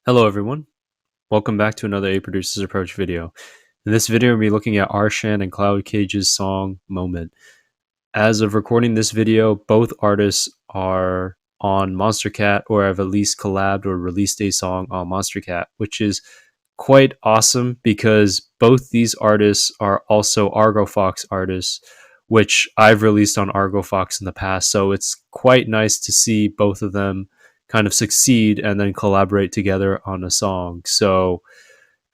Hello everyone, welcome back to another A Producer's Approach video. In this video, we'll be looking at rshand Cloudcage's song Moment. As of recording this video, both artists are on Monstercat or have at least collabed or released a song on Monstercat, which is quite awesome because both these artists are also Argo Fox artists, which I've released on Argo Fox in the past. So it's quite nice to see both of them kind of succeed and then collaborate together on a song. So,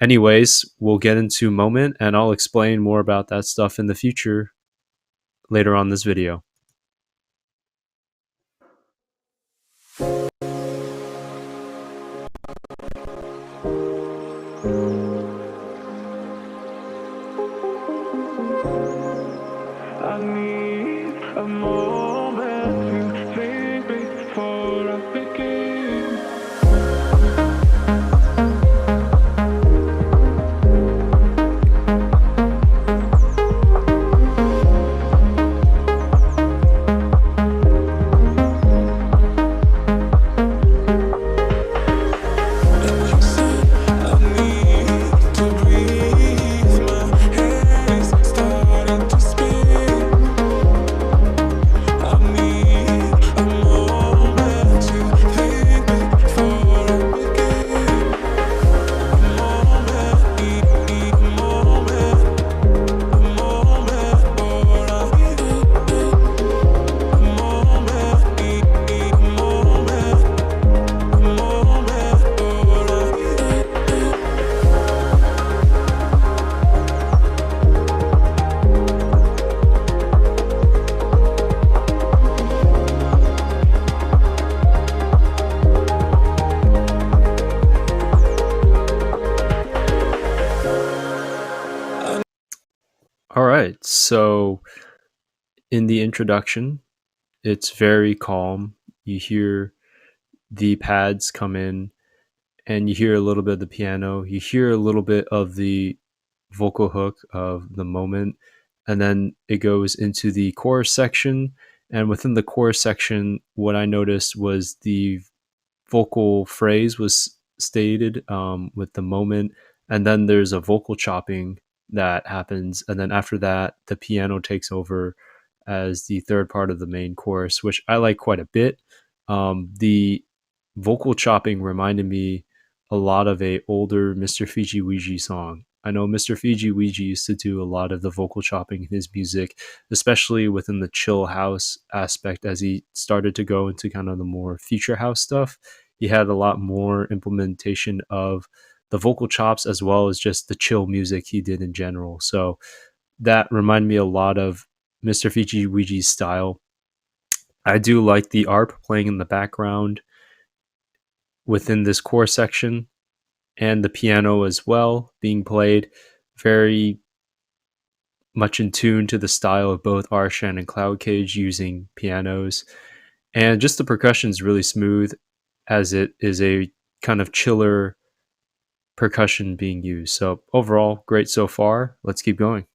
anyways, we'll get into Moment and I'll explain more about that stuff in the future later on this video. I need a moment to think before I begin. All right, so in the introduction, it's very calm. You hear the pads come in and you hear a little bit of the piano. You hear a little bit of the vocal hook of the Moment, and then it goes into the chorus section. And within the chorus section, what I noticed was the vocal phrase was stated with the Moment, and then there's a vocal chopping that happens, and then after that, the piano takes over as the third part of the main chorus, which I like quite a bit. The vocal chopping reminded me a lot of a older Mr. Fiji Ouija song. I know Mr. Fiji Ouija used to do a lot of the vocal chopping in his music, especially within the chill house aspect as he started to go into kind of the more future house stuff. He had a lot more implementation of the vocal chops as well as just the chill music he did in general. So that reminded me a lot of Mr. Fiji Ouija's style. I do like the ARP playing in the background within this core section and the piano as well being played very much in tune to the style of both rshand and Cloudcage using pianos. And just the percussion is really smooth as it is a kind of chiller percussion being used. So overall, great so far. Let's keep going.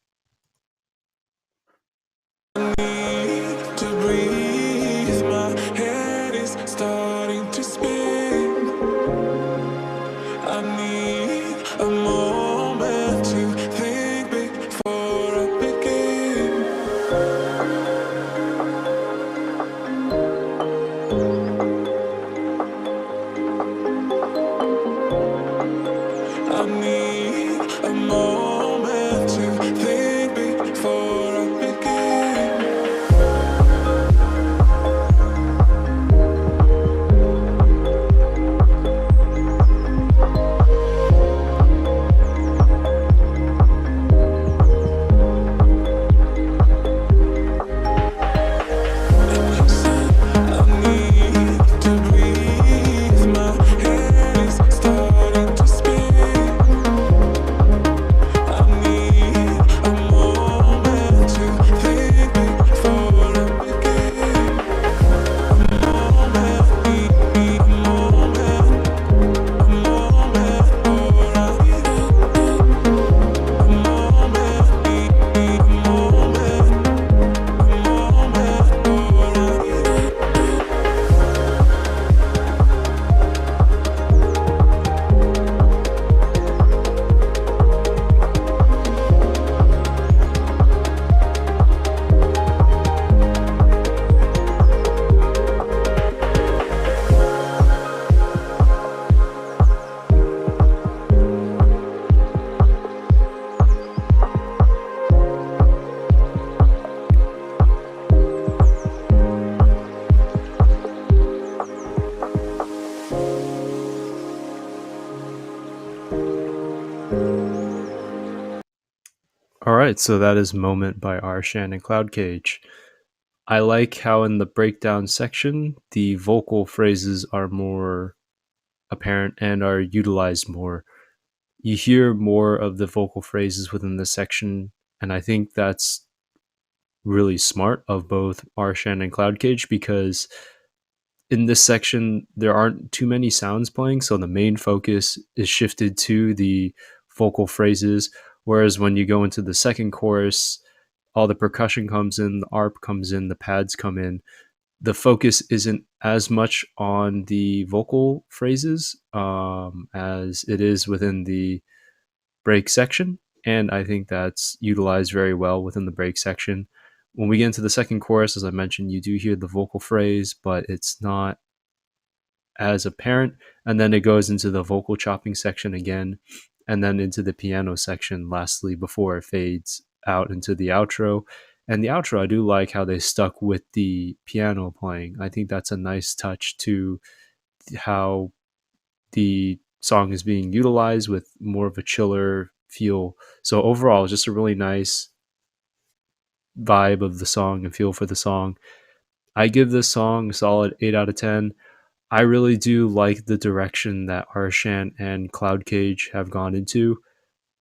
I need a moment to think. right, so that is Moment by rshand and Cloudcage. I like how in the breakdown section, the vocal phrases are more apparent and are utilized more. You hear more of the vocal phrases within the section, and I think that's really smart of both rshand and Cloudcage because in this section there aren't too many sounds playing, so the main focus is shifted to the vocal phrases. Whereas when you go into the second chorus, all the percussion comes in, the arp comes in, the pads come in. The focus isn't as much on the vocal phrases as it is within the break section. And I think that's utilized very well within the break section. When we get into the second chorus, as I mentioned, you do hear the vocal phrase, but it's not as apparent. And then it goes into the vocal chopping section again, and then into the piano section lastly before it fades out into the outro. And the outro, I do like how they stuck with the piano playing. I think that's a nice touch to how the song is being utilized with more of a chiller feel. So overall, just a really nice vibe of the song and feel for the song. I give this song a solid 8 out of 10. I really do like the direction that rshand and Cloudcage have gone into.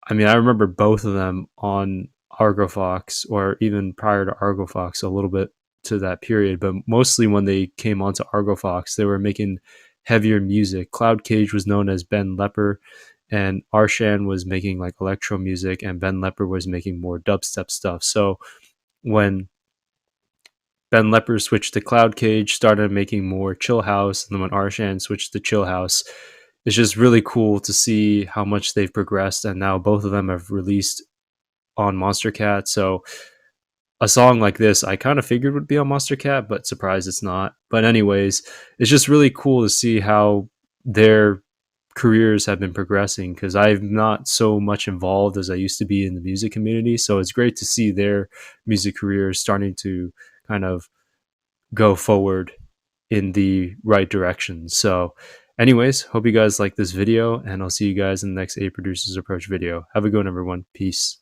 I mean, I remember both of them on Argo Fox, or even prior to Argo Fox, a little bit to that period, but mostly when they came onto Argo Fox, they were making heavier music. Cloudcage was known as Ben Lepper, and Arshan was making like electro music, and Ben Lepper was making more dubstep stuff. So when Ben Lepper switched to Cloudcage, started making more chill house, and then when Arshan switched to chill house, it's just really cool to see how much they've progressed. And now both of them have released on Monster Cat. So a song like this, I kind of figured would be on Monster Cat, but surprised it's not. But anyways, it's just really cool to see how their careers have been progressing because I'm not so much involved as I used to be in the music community. So it's great to see their music careers starting to kind of go forward in the right direction. So, anyways, hope you guys like this video, and I'll see you guys in the next A Producers Approach video. Have a good one, everyone. Peace.